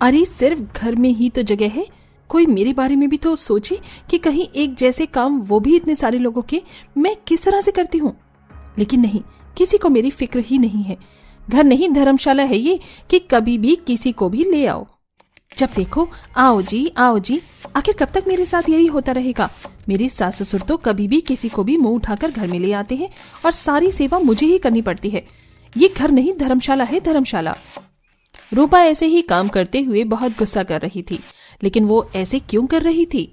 अरे सिर्फ घर में ही तो जगह है, कोई मेरे बारे में भी तो सोचे कि कहीं एक जैसे काम, वो भी इतने सारे लोगों के, मैं किस तरह से करती हूँ। लेकिन नहीं, किसी को मेरी फिक्र ही नहीं है। घर नहीं धर्मशाला है ये कि कभी भी किसी को भी ले आओ, जब देखो आओ जी आओ जी। आखिर कब तक मेरे साथ यही होता रहेगा? मेरे सास ससुर तो कभी भी किसी को भी मुंह उठाकर घर में ले आते हैं और सारी सेवा मुझे ही करनी पड़ती है। ये घर नहीं धर्मशाला है, धर्मशाला। रूपा ऐसे ही काम करते हुए बहुत गुस्सा कर रही थी, लेकिन वो ऐसे क्यों कर रही थी?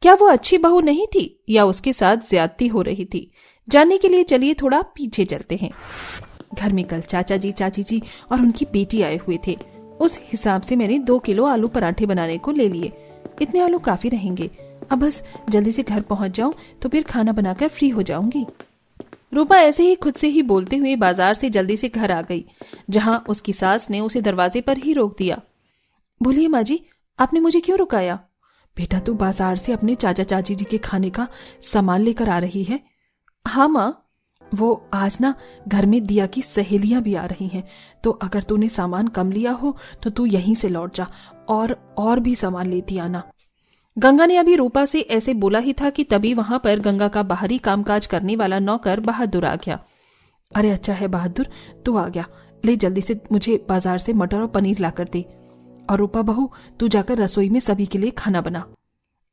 क्या वो अच्छी बहू नहीं थी या उसके साथ ज्यादती हो रही थी? जानने के लिए चलिए थोड़ा पीछे चलते हैं। घर में कल चाचा जी, चाची जी और उनकी बेटी आए हुए थे। उस हिसाब से मैंने 2 किलो आलू पराठे बनाने को ले लिए। इतने आलू काफी रहेंगे। अब बस जल्दी से घर पहुंच जाऊं तो फिर खाना बनाकर फ्री हो जाऊंगी। रूपा ऐसे ही खुद से ही बोलते हुए बाजार से जल्दी से घर आ गई, जहां उसकी सास ने उसे दरवाजे पर ही रोक दिया। बोलिए माँ जी, आपने मुझे क्यों रुकाया? बेटा तू बाजार से अपने चाचा चाची जी के खाने का सामान लेकर आ रही है? हाँ माँ, वो आज ना घर में दिया की सहेलियां भी आ रही हैं, तो अगर तूने सामान कम लिया हो तो तू यहीं से लौट जा और भी सामान लेती आना। गंगा ने अभी रूपा से ऐसे बोला ही था कि तभी वहां पर गंगा का बाहरी कामकाज करने वाला नौकर बहादुर आ गया। अरे अच्छा है बहादुर, तू आ गया, ले जल्दी से मुझे बाजार से मटर और पनीर ला कर दे। और रूपा बहू, तू जाकर रसोई में सभी के लिए खाना बना।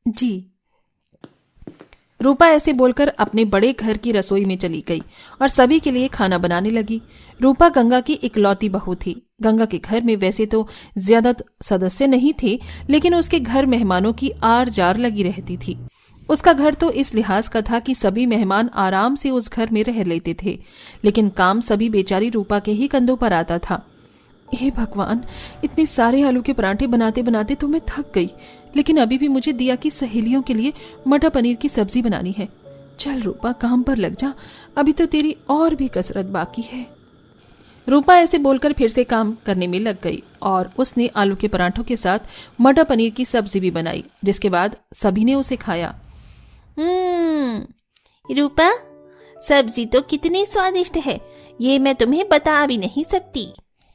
जी। रूपा ऐसे बोलकर अपने बड़े घर की रसोई में चली गई और सभी के लिए खाना बनाने लगी। रूपा गंगा की इकलौती बहू थी। गंगा के घर में वैसे तो ज्यादा सदस्य नहीं थे, लेकिन उसके घर मेहमानों की आर जार लगी रहती थी। उसका घर तो इस लिहाज का था कि सभी मेहमान आराम से उस घर में रह लेते थे, लेकिन काम सभी बेचारी रूपा के ही कंधों पर आता था। हे भगवान, इतने सारे आलू के पराठे बनाते बनाते तो मैं थक गई, लेकिन अभी भी मुझे दिया की सहेलियों के लिए मटर पनीर की सब्जी बनानी है। चल रूपा, काम पर लग जा, अभी तो तेरी और भी कसरत बाकी है। रूपा ऐसे बोलकर फिर से काम करने में लग गई और उसने आलू के पराठों के साथ मटर पनीर की सब्जी भी बनाई, जिसके बाद सभी ने उसे खाया। रूपा, सब्जी तो कितनी स्वादिष्ट है, ये मैं तुम्हें बता भी नहीं सकती।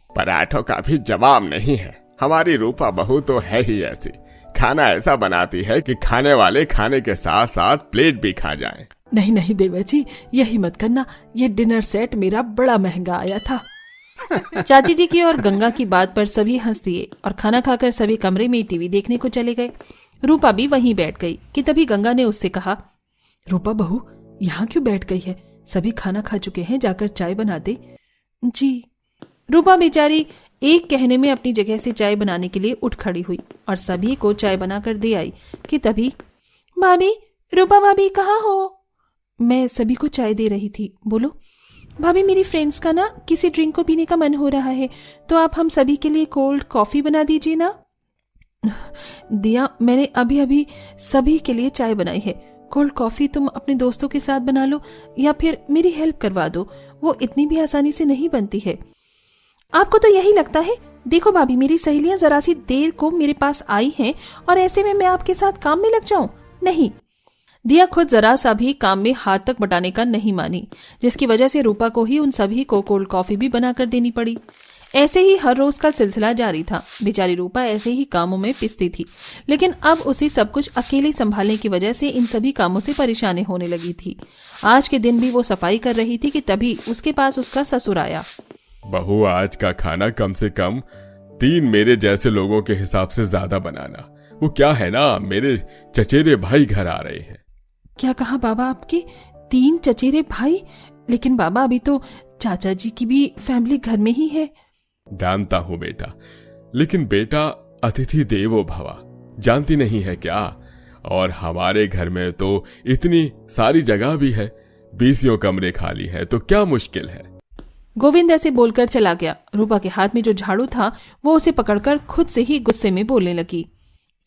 पराठों का भी जवाब नहीं है। हमारी रूपा बहू तो है ही ऐसी, खाना ऐसा बनाती है कि खाने वाले खाने के साथ साथ प्लेट भी खा जाएं। नहीं नहीं देवर जी, यही मत करना, ये डिनर सेट मेरा बड़ा महंगा आया था। चाची जी की और गंगा की बात पर सभी हंस दिए और खाना खाकर सभी कमरे में टीवी देखने को चले गए। रूपा भी वहीं बैठ गई कि तभी गंगा ने उससे कहा, रूपा बहू, यहाँ क्यों बैठ गई है? सभी खाना खा चुके हैं, जाकर चाय बना दे। जी। रूपा बेचारी एक कहने में अपनी जगह से चाय बनाने के लिए उठ खड़ी हुई और सभी को चाय बनाकर दे आई कि तभी, भाभी, रूपा भाभी कहाँ हो? मैं सभी को चाय दे रही थी। बोलो। भाभी, मेरी फ्रेंड्स का ना किसी ड्रिंक को पीने का मन हो रहा है, तो आप हम सभी के लिए कोल्ड कॉफी बना दीजिए ना। दिया, मैंने अभी अभी सभी के लिए चाय बनाई है। कोल्ड कॉफी तुम अपने दोस्तों के साथ बना लो या फिर मेरी हेल्प करवा दो, वो इतनी भी आसानी से नहीं बनती है। आपको तो यही लगता है? देखो भाभी, मेरी सहेलियां जरा सी देर को मेरे पास आई हैं और ऐसे में मैं आपके साथ काम में लग जाऊं? नहीं। दिया खुद जरा सा भी काम में हाथ तक बटाने का नहीं मानी, जिसकी वजह से रूपा को ही उन सभी को कोल्ड कॉफी भी बनाकर देनी पड़ी। ऐसे ही हर रोज का सिलसिला जारी था। बेचारी रूपा ऐसे ही कामों में पिसती थी, लेकिन अब उसे सब कुछ अकेले संभालने की वजह से इन सभी कामों से परेशानी होने लगी थी। आज के दिन भी वो सफाई कर रही थी कि तभी उसके पास उसका ससुर आया। बहू, आज का खाना कम से कम 3 मेरे जैसे लोगों के हिसाब से ज्यादा बनाना। वो क्या है ना, मेरे चचेरे भाई घर आ रहे हैं। क्या कहा बाबा? आपके 3 चचेरे भाई? लेकिन बाबा, अभी तो चाचा जी की भी फैमिली घर में ही है। जानता हूँ बेटा, लेकिन बेटा अतिथि देवो भवा, जानती नहीं है क्या? और हमारे घर में तो इतनी सारी जगह भी है, 20 कमरे खाली है, तो क्या मुश्किल है? गोविंद ऐसे बोलकर चला गया। रूपा के हाथ में जो झाड़ू था वो उसे पकड़कर खुद से ही गुस्से में बोलने लगी।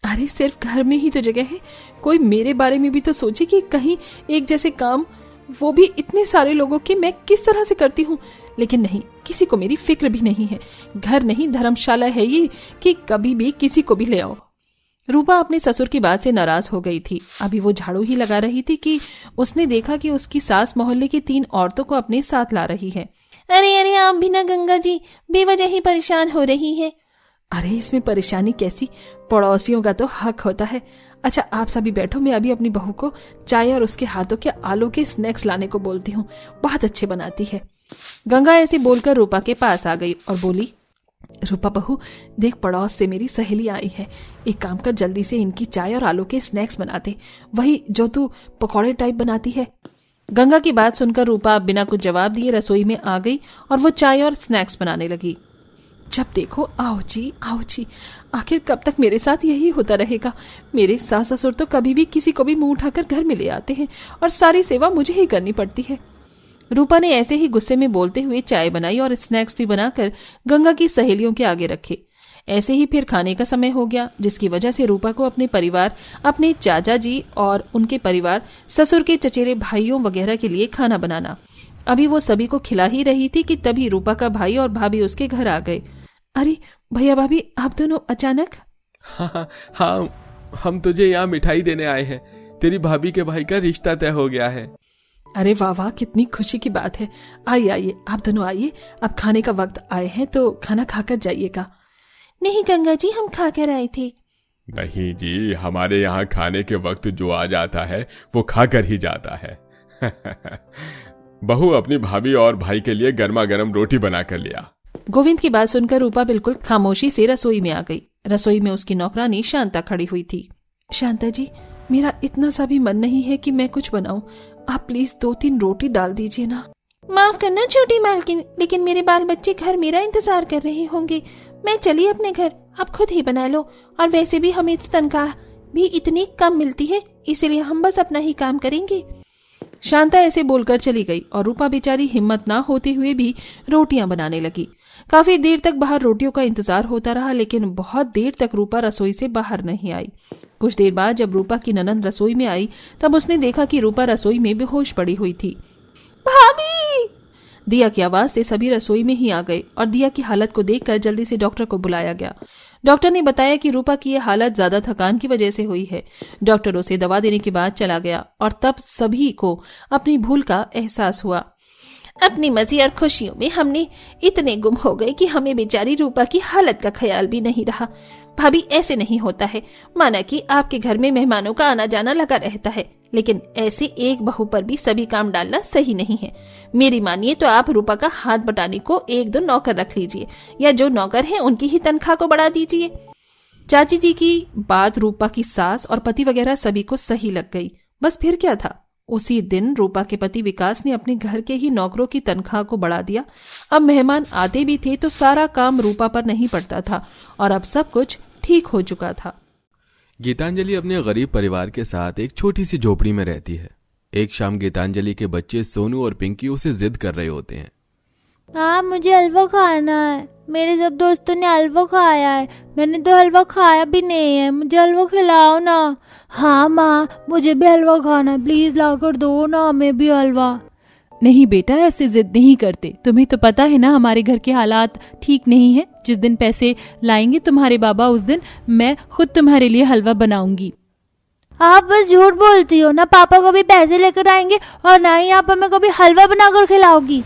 अरे सिर्फ घर में ही तो जगह है, कोई मेरे बारे में भी तो सोचे कि कहीं एक जैसे काम, वो भी इतने सारे लोगों के, मैं किस तरह से करती हूँ। लेकिन नहीं, किसी को मेरी फिक्र भी नहीं है। घर नहीं धर्मशाला है ये कि कभी भी किसी को भी ले आओ। रूपा अपने ससुर की बात से नाराज हो गई थी। अभी वो झाड़ू ही लगा रही थी कि उसने देखा कि उसकी सास मोहल्ले की 3 औरतों को अपने साथ ला रही है। अरे अरे, आप भी ना गंगा जी बेवजह ही परेशान हो रही हैं। अरे इसमें परेशानी कैसी, पड़ोसियों का तो हक होता है। अच्छा आप सभी बैठो, मैं अभी अपनी बहू को चाय और उसके हाथों के आलू के स्नैक्स लाने को बोलती हूँ, बहुत अच्छे बनाती है। गंगा ऐसे बोलकर रूपा के पास आ गई और बोली, रूपा बहू देख, पड़ोस से मेरी सहेली आई है, एक काम कर जल्दी से इनकी चाय और आलू के स्नैक्स बना दे, वही जो तू पकौड़े टाइप बनाती है। गंगा की बात सुनकर रूपा बिना कुछ जवाब दिए रसोई में आ गई और वो चाय और स्नैक्स बनाने लगी। जब देखो आओ जी आओ जी, आखिर कब तक मेरे साथ यही होता रहेगा। मेरे सास ससुर तो कभी भी किसी को भी मुंह उठाकर घर में ले आते हैं और सारी सेवा मुझे ही करनी पड़ती है। रूपा ने ऐसे ही गुस्से में बोलते हुए चाय बनाई और स्नैक्स भी बनाकर गंगा की सहेलियों के आगे रखे। ऐसे ही फिर खाने का समय हो गया, जिसकी वजह से रूपा को अपने परिवार, अपने चाचा जी और उनके परिवार, ससुर के चचेरे भाइयों वगैरह के लिए खाना बनाना। अभी वो सभी को खिला ही रही थी कि तभी रूपा का भाई और भाभी उसके घर आ गए। अरे भैया भाभी, आप दोनों अचानक? हाँ, हम तुझे यहाँ मिठाई देने आए हैं, तेरी भाभी के भाई का रिश्ता तय हो गया है। अरे वाह वाह, कितनी खुशी की बात है। आइए आइए, आप दोनों आइए, अब खाने का वक्त आए हैं तो खाना खाकर जाइएगा। नहीं गंगा जी, हम खाकर आए थे। नहीं जी, हमारे यहाँ खाने के वक्त जो आ जाता है वो खाकर ही जाता है। बहू अपनी भाभी और भाई के लिए गर्मा गर्म रोटी बना कर लिया। गोविंद की बात सुनकर रूपा बिल्कुल खामोशी से रसोई में आ गई। रसोई में उसकी नौकरानी शांता खड़ी हुई थी। शांता जी, मेरा इतना सा भी मन नहीं है कि मैं कुछ बनाऊं, आप प्लीज 2-3 रोटी डाल दीजिए ना। माफ करना छोटी मालकिन, लेकिन मेरे बाल बच्चे घर मेरा इंतजार कर रहे होंगे। मैं चली अपने घर, आप खुद ही बना लो। और वैसे भी हमें तो तनख्वाह भी इतनी कम मिलती है, इसलिए हम बस अपना ही काम करेंगे। शांता ऐसे बोलकर चली गई और रूपा बेचारी हिम्मत ना होते हुए भी रोटियां बनाने लगी। काफी देर तक बाहर रोटियों का इंतजार होता रहा, लेकिन बहुत देर तक रूपा रसोई से बाहर नहीं आई। कुछ देर बाद जब रूपा की ननंद रसोई में आई, तब उसने देखा कि रूपा रसोई में बेहोश पड़ी हुई थी। भाभी! दिया की आवाज से सभी रसोई में ही आ गए और दिया की हालत को देखकर जल्दी से डॉक्टर को बुलाया गया। डॉक्टर ने बताया कि रूपा की यह हालत ज्यादा थकान की वजह से हुई है। डॉक्टर उसे दवा देने के बाद चला गया और तब सभी को अपनी भूल का एहसास हुआ। अपनी मजे और खुशियों में हमने इतने गुम हो गए कि हमें बेचारी रूपा की हालत का ख्याल भी नहीं रहा। भाभी, ऐसे नहीं होता है। माना कि आपके घर में मेहमानों का आना जाना लगा रहता है, लेकिन ऐसे एक बहू पर भी सभी काम डालना सही नहीं है। मेरी मानिए तो आप रूपा का हाथ बटाने को 1-2 नौकर रख लीजिए, या जो नौकर हैं उनकी ही तनख्वाह को बढ़ा दीजिए। चाची जी की बात रूपा की सास और पति वगैरह सभी को सही लग गई। बस फिर क्या था, उसी दिन रूपा के पति विकास ने अपने घर के ही नौकरों की तनख्वाह को बढ़ा दिया। अब मेहमान आते भी थे तो सारा काम रूपा पर नहीं पड़ता था और अब सब कुछ ठीक हो चुका था। गीतांजलि अपने गरीब परिवार के साथ एक छोटी सी झोपड़ी में रहती है। एक शाम गीतांजलि के बच्चे सोनू और पिंकी उसे जिद कर रहे होते हैं। हाँ, मुझे हलवा खाना है। मेरे सब दोस्तों ने हलवा खाया है, मैंने तो हलवा खाया भी नहीं है, मुझे हलवा खिलाओ ना। हाँ माँ, मुझे भी हलवा खाना है, प्लीज ला कर दो ना हमें भी हलवा। नहीं बेटा, ऐसे जिद नहीं करते। तुम्हें तो पता है ना हमारे घर के हालात ठीक नहीं है। जिस दिन पैसे लाएंगे तुम्हारे बाबा, उस दिन मैं खुद तुम्हारे लिए हलवा बनाऊंगी। आप बस झूठ बोलती हो ना। पापा कभी पैसे लेकर आएंगे और ना ही आप हमें कभी हलवा बनाकर खिलाओगी।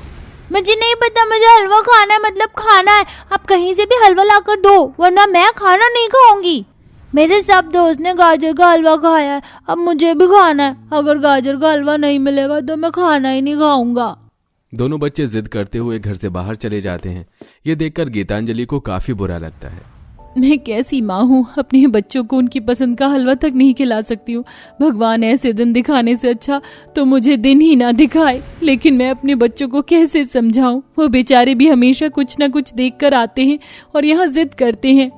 मुझे नहीं पता, मुझे हलवा खाना है, मतलब खाना है। आप कहीं से भी हलवा लाकर दो, वरना मैं खाना नहीं खाऊंगी। मेरे सब दोस्त ने गाजर का हलवा खाया है, अब मुझे भी खाना है। अगर गाजर का हलवा नहीं मिलेगा तो मैं खाना ही नहीं खाऊंगा। दोनों बच्चे जिद करते हुए घर से बाहर चले जाते हैं। ये देखकर गीतांजलि को काफी बुरा लगता है। मैं कैसी माँ हूँ, अपने बच्चों को उनकी पसंद का हलवा तक नहीं खिला सकती हूँ। भगवान ऐसे दिन दिखाने से अच्छा तो मुझे दिन ही ना दिखाए। लेकिन मैं अपने बच्चों को कैसे समझाऊं, वो बेचारे भी हमेशा कुछ न कुछ देख कर आते हैं और यहाँ जिद करते हैं।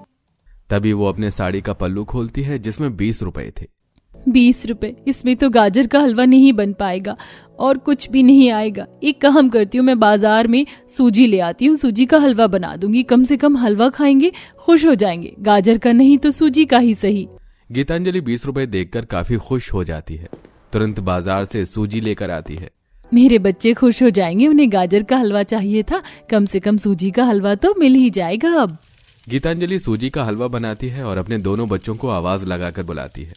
तभी वो अपने साड़ी का पल्लू खोलती है जिसमें 20 रुपए थे। 20 रुपए, इसमें तो गाजर का हलवा नहीं बन पाएगा और कुछ भी नहीं आएगा। एक काम करती हूँ, मैं बाजार में सूजी ले आती हूँ, सूजी का हलवा बना दूंगी। कम से कम हलवा खाएंगे, खुश हो जाएंगे। गाजर का नहीं तो सूजी का ही सही। गीतांजलि 20 रुपए देखकर काफी खुश हो जाती है। तुरंत बाजार से सूजी लेकर आती है। मेरे बच्चे खुश हो जाएंगे, उन्हें गाजर का हलवा चाहिए था, कम से कम सूजी का हलवा तो मिल ही जाएगा। अब गीतांजलि सूजी का हलवा बनाती है और अपने दोनों बच्चों को आवाज लगाकर बुलाती है।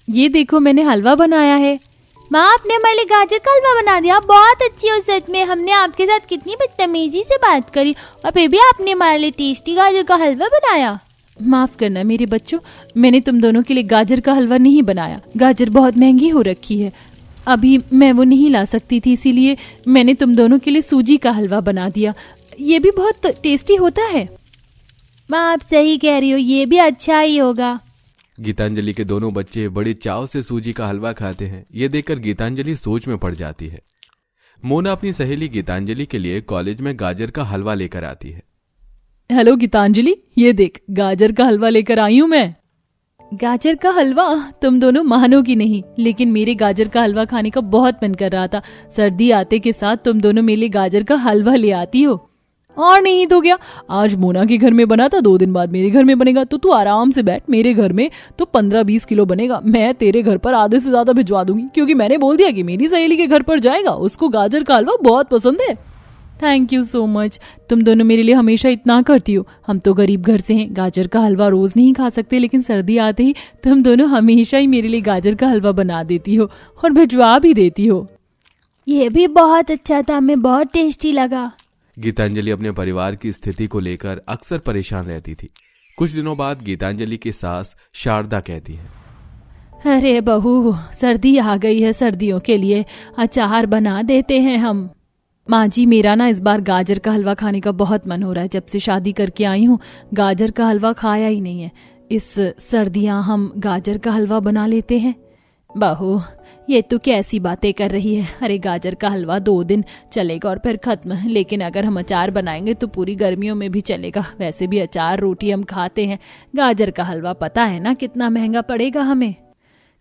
ये देखो, मैंने हलवा बनाया है। माँ आपने हमारे लिए गाजर का हलवा बना दिया, बहुत अच्छी हो सच में। हमने आपके साथ कितनी बदतमीजी से बात करी और फिर भी आपने हमारे लिए टेस्टी गाजर का हलवा बनाया। माफ करना मेरे बच्चों, मैंने तुम दोनों के लिए गाजर का हलवा नहीं बनाया। गाजर बहुत महंगी हो रखी है, अभी मैं वो नहीं ला सकती थी, इसीलिए मैंने तुम दोनों के लिए सूजी का हलवा बना दिया। ये भी बहुत टेस्टी होता है। माँ आप सही कह रही हो, ये भी अच्छा ही होगा। गीतांजलि के दोनों बच्चे बड़े चाव से सूजी का हलवा खाते हैं। ये देखकर गीतांजलि सोच में पड़ जाती है। मोना अपनी सहेली गीतांजलि के लिए कॉलेज में गाजर का हलवा लेकर आती है। हेलो गीतांजलि, ये देख गाजर का हलवा लेकर आई हूँ मैं। गाजर का हलवा? तुम दोनों मानोगी नहीं, लेकिन मेरे गाजर का हलवा खाने का बहुत मन कर रहा था। सर्दी आते के साथ तुम दोनों मेरे लिए गाजर का हलवा ले आती हो। और नहीं तो क्या, आज मोना के घर में बना था, 2 दिन बाद मेरे घर में बनेगा। तो तू आराम से बैठ, मेरे घर में तो 15-20 किलो बनेगा। मैं तेरे घर पर आधे से ज्यादा भिजवा दूंगी, क्योंकि मैंने बोल दिया कि मेरी सहेली के घर पर जाएगा, उसको गाजर का हलवा बहुत पसंद है। थैंक यू सो मच, तुम दोनों मेरे लिए हमेशा इतना करती हो। हम तो गरीब घर से हैं, गाजर का हलवा रोज नहीं खा सकते, लेकिन सर्दी आते ही तुम दोनों हमेशा ही मेरे लिए गाजर का हलवा बना देती हो और भिजवा भी देती हो। ये भी बहुत अच्छा था, हमें बहुत टेस्टी लगा। गीतांजलि अपने परिवार की स्थिति को लेकर अक्सर परेशान रहती थी। कुछ दिनों बाद गीतांजलि की सास शारदा कहती है, अरे बहू, सर्दी आ गई है, सर्दियों के लिए अचार बना देते हैं हम। माँ जी, मेरा ना इस बार गाजर का हलवा खाने का बहुत मन हो रहा है। जब से शादी करके आई हूँ गाजर का हलवा खाया ही नहीं है। इस सर्दियाँ हम गाजर का हलवा बना लेते हैं। बहू, ये तू कैसी बातें कर रही है? अरे गाजर का हलवा 2 दिन चलेगा और फिर खत्म, लेकिन अगर हम अचार बनाएंगे तो पूरी गर्मियों में भी चलेगा। वैसे भी अचार रोटी हम खाते हैं, गाजर का हलवा पता है ना कितना महंगा पड़ेगा हमें।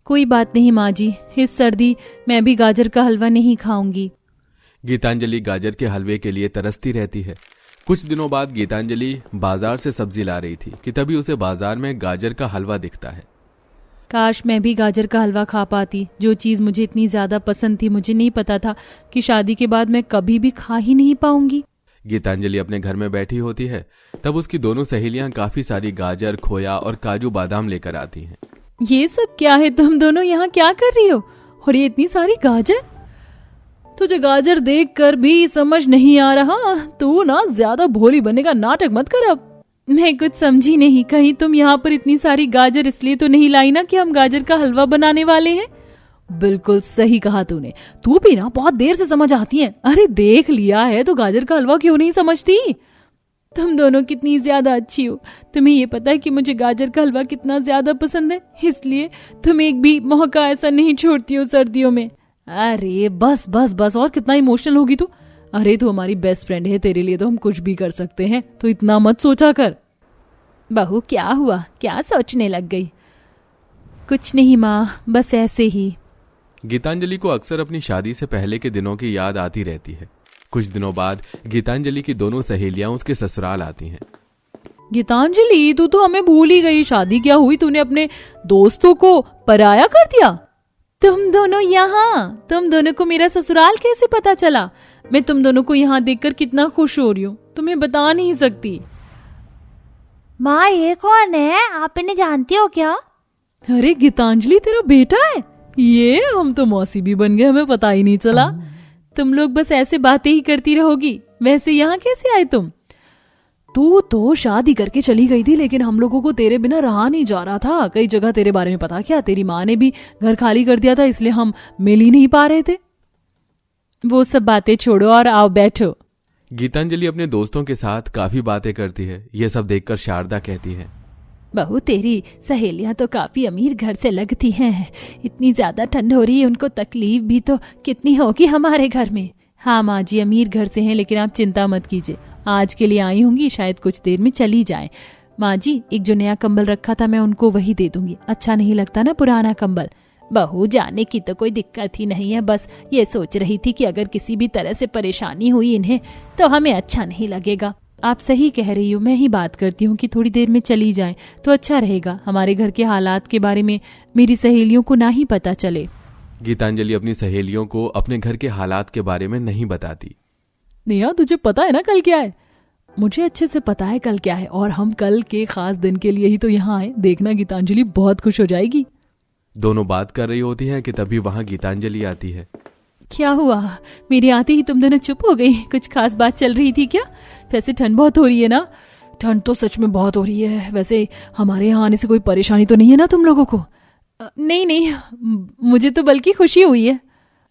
कोई बात नहीं माँ जी, इस सर्दी मैं भी गाजर का हलवा नहीं खाऊंगी। गीतांजलि गाजर के हलवे के लिए तरसती रहती है। कुछ दिनों बाद गीतांजलि बाजार से सब्जी ला रही थी कि तभी उसे बाजार में गाजर का हलवा दिखता है। काश मैं भी गाजर का हलवा खा पाती। जो चीज मुझे इतनी ज्यादा पसंद थी, मुझे नहीं पता था कि शादी के बाद मैं कभी भी खा ही नहीं पाऊंगी। गीतांजलि अपने घर में बैठी होती है, तब उसकी दोनों सहेलियां काफी सारी गाजर, खोया और काजू बादाम लेकर आती हैं। ये सब क्या है? तुम दोनों यहाँ क्या कर रही हो? और ये इतनी सारी गाजर? तुझे गाजर देख कर भी समझ नहीं आ रहा? तू ना ज्यादा भोली बनेगा, नाटक मत कर अब। मैं कुछ समझी नहीं, कहीं तुम यहाँ पर इतनी सारी गाजर इसलिए तो नहीं लाई ना कि हम गाजर का हलवा बनाने वाले हैं? बिल्कुल सही कहा तूने, तू भी ना बहुत देर से समझ आती है। अरे देख लिया है तो गाजर का हलवा क्यों नहीं समझती? तुम दोनों कितनी ज्यादा अच्छी हो। तुम्हें ये पता है कि मुझे गाजर का हलवा कितना ज्यादा पसंद है, इसलिए तुम एक भी मौका ऐसा नहीं छोड़ती हो सर्दियों में। अरे बस बस बस, और कितना इमोशनल होगी तू? अरे तू हमारी बेस्ट फ्रेंड है, तेरे लिए तो हम कुछ भी कर सकते हैं, तो इतना मत सोचा कर। बहू क्या हुआ, क्या सोचने लग गई? कुछ नहीं माँ, बस ऐसे ही। गीतांजलि को अक्सर अपनी शादी से पहले के दिनों की याद आती रहती है। कुछ दिनों बाद गीतांजलि की दोनों सहेलियां उसके ससुराल आती हैं। गीतांजलि, तू तो हमें भूल ही गई। शादी क्या हुई, तूने अपने दोस्तों को पराया कर दिया? तुम दोनों यहाँ? तुम दोनों को मेरा ससुराल कैसे पता चला? मैं तुम दोनों को यहाँ देखकर कितना खुश हो रही हूँ, तुम्हें बता नहीं सकती। माँ ये कौन है, आप इन्हें जानती हो क्या? अरे गीतांजलि, तेरा बेटा है ये? हम तो मौसी भी बन गए, हमें पता ही नहीं चला। तुम लोग बस ऐसे बातें ही करती रहोगी। वैसे यहाँ कैसे आए तुम? तू तो शादी करके चली गई थी, लेकिन हम लोगों को तेरे बिना रहा नहीं जा रहा था। कई जगह तेरे बारे में पता किया, तेरी माँ ने भी घर खाली कर दिया था, इसलिए हम मिल ही नहीं पा रहे थे। वो सब बातें छोड़ो और आओ बैठो। गीतांजलि अपने दोस्तों के साथ काफी बातें करती है। यह सब देखकर शारदा कहती है, बहू तेरी सहेलियां तो काफी अमीर घर से लगती हैं। इतनी ज्यादा ठंड हो रही है, उनको तकलीफ भी तो कितनी होगी हमारे घर में। हाँ माँ जी, अमीर घर से हैं, लेकिन आप चिंता मत कीजिए, आज के लिए आई होंगी, शायद कुछ देर में चली जाए। माँ जी, एक जो नया कंबल रखा था मैं उनको वही दे दूंगी। अच्छा नहीं लगता ना पुराना कंबल। बहू जाने की तो कोई दिक्कत ही नहीं है, बस ये सोच रही थी कि अगर किसी भी तरह से परेशानी हुई इन्हें तो हमें अच्छा नहीं लगेगा। आप सही कह रही हो, मैं ही बात करती हूँ कि थोड़ी देर में चली जाएं तो अच्छा रहेगा। हमारे घर के हालात के बारे में मेरी सहेलियों को ना ही पता चले। गीतांजलि अपनी सहेलियों को अपने घर के हालात के बारे में नहीं बताती। नेहा, तुझे पता है ना कल क्या है? मुझे अच्छे से पता है कल क्या है, और हम कल के खास दिन के लिए ही तो यहाँ आए। देखना गीतांजलि बहुत खुश हो जाएगी। दोनों बात कर रही होती हैं कि तभी वहां गीतांजलि आती है। क्या हुआ, मेरे आते ही तुम दोनों चुप हो गई? कुछ खास बात चल रही थी क्या? वैसे ठंड बहुत हो रही है ना? ठंड तो सच में बहुत हो रही है। वैसे हमारे यहाँ आने से कोई परेशानी तो नहीं है ना तुम लोगों को? नहीं नहीं, मुझे तो बल्कि खुशी हुई है।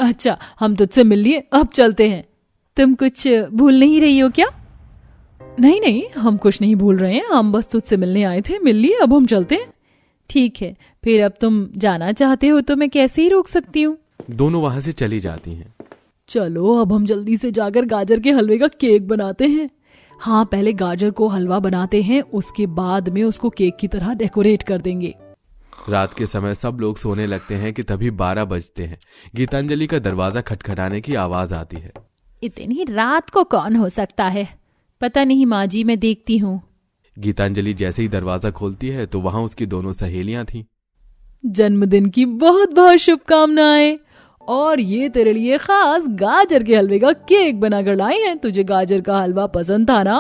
अच्छा, हम तुझसे मिल लिए, अब चलते हैं। तुम कुछ भूल नहीं रही हो क्या? नहीं नहीं, हम कुछ नहीं भूल रहे हैं, हम बस तुझसे मिलने आए थे, मिल लिए, अब हम चलते हैं। ठीक है, फिर अब तुम जाना चाहते हो तो मैं कैसे ही रोक सकती हूँ। दोनों वहां से चली जाती हैं। चलो अब हम जल्दी से जाकर गाजर के हलवे का केक बनाते हैं। हाँ, पहले गाजर को हलवा बनाते हैं, उसके बाद में उसको केक की तरह डेकोरेट कर देंगे। रात के समय सब लोग सोने लगते हैं कि तभी 12 बजते हैं। गीतांजलि का दरवाजा खटखटाने की आवाज आती है। इतनी रात को कौन हो सकता है? पता नहीं माँ जी, मैं देखती हूँ। गीतांजलि जैसे ही दरवाजा खोलती है तो वहां उसकी दोनों सहेलियां थीं। जन्मदिन की बहुत बहुत शुभकामनाएं, और ये तेरे लिए खास गाजर के हलवे का केक बनाकर लाई हैं। तुझे गाजर का हलवा पसंद था ना?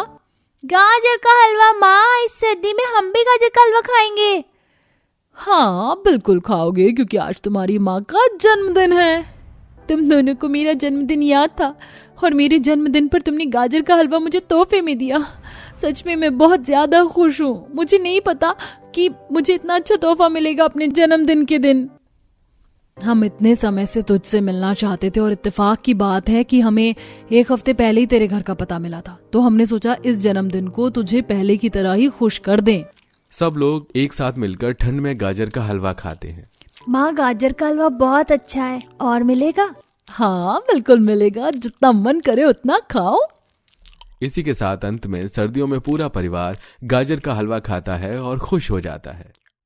गाजर का हलवा? माँ, इस सर्दी में हम भी गाजर का हलवा खाएंगे। हाँ बिल्कुल खाओगे, क्योंकि आज तुम्हारी माँ का जन्मदिन है। तुम दोनों को मेरा जन्मदिन याद था और मेरे जन्मदिन पर तुमने गाजर का हलवा मुझे तोहफे में दिया। सच में मैं बहुत ज्यादा खुश हूँ। मुझे नहीं पता कि मुझे इतना अच्छा तोहफा मिलेगा अपने जन्मदिन के दिन। हम इतने समय से तुझसे मिलना चाहते थे और इत्तेफाक की बात है कि हमें 1 हफ्ते पहले ही तेरे घर का पता मिला था, तो हमने सोचा इस जन्मदिन को तुझे पहले की तरह ही खुश कर दें। सब लोग एक साथ मिलकर ठंड में गाजर का हलवा खाते हैं। माँ, गाजर का हलवा बहुत अच्छा है, और मिलेगा? हाँ बिल्कुल मिलेगा, जितना मन करे उतना खाओ। इसी के साथ अंत में सर्दियों में पूरा परिवार गाजर का हलवा खाता है और खुश हो जाता है।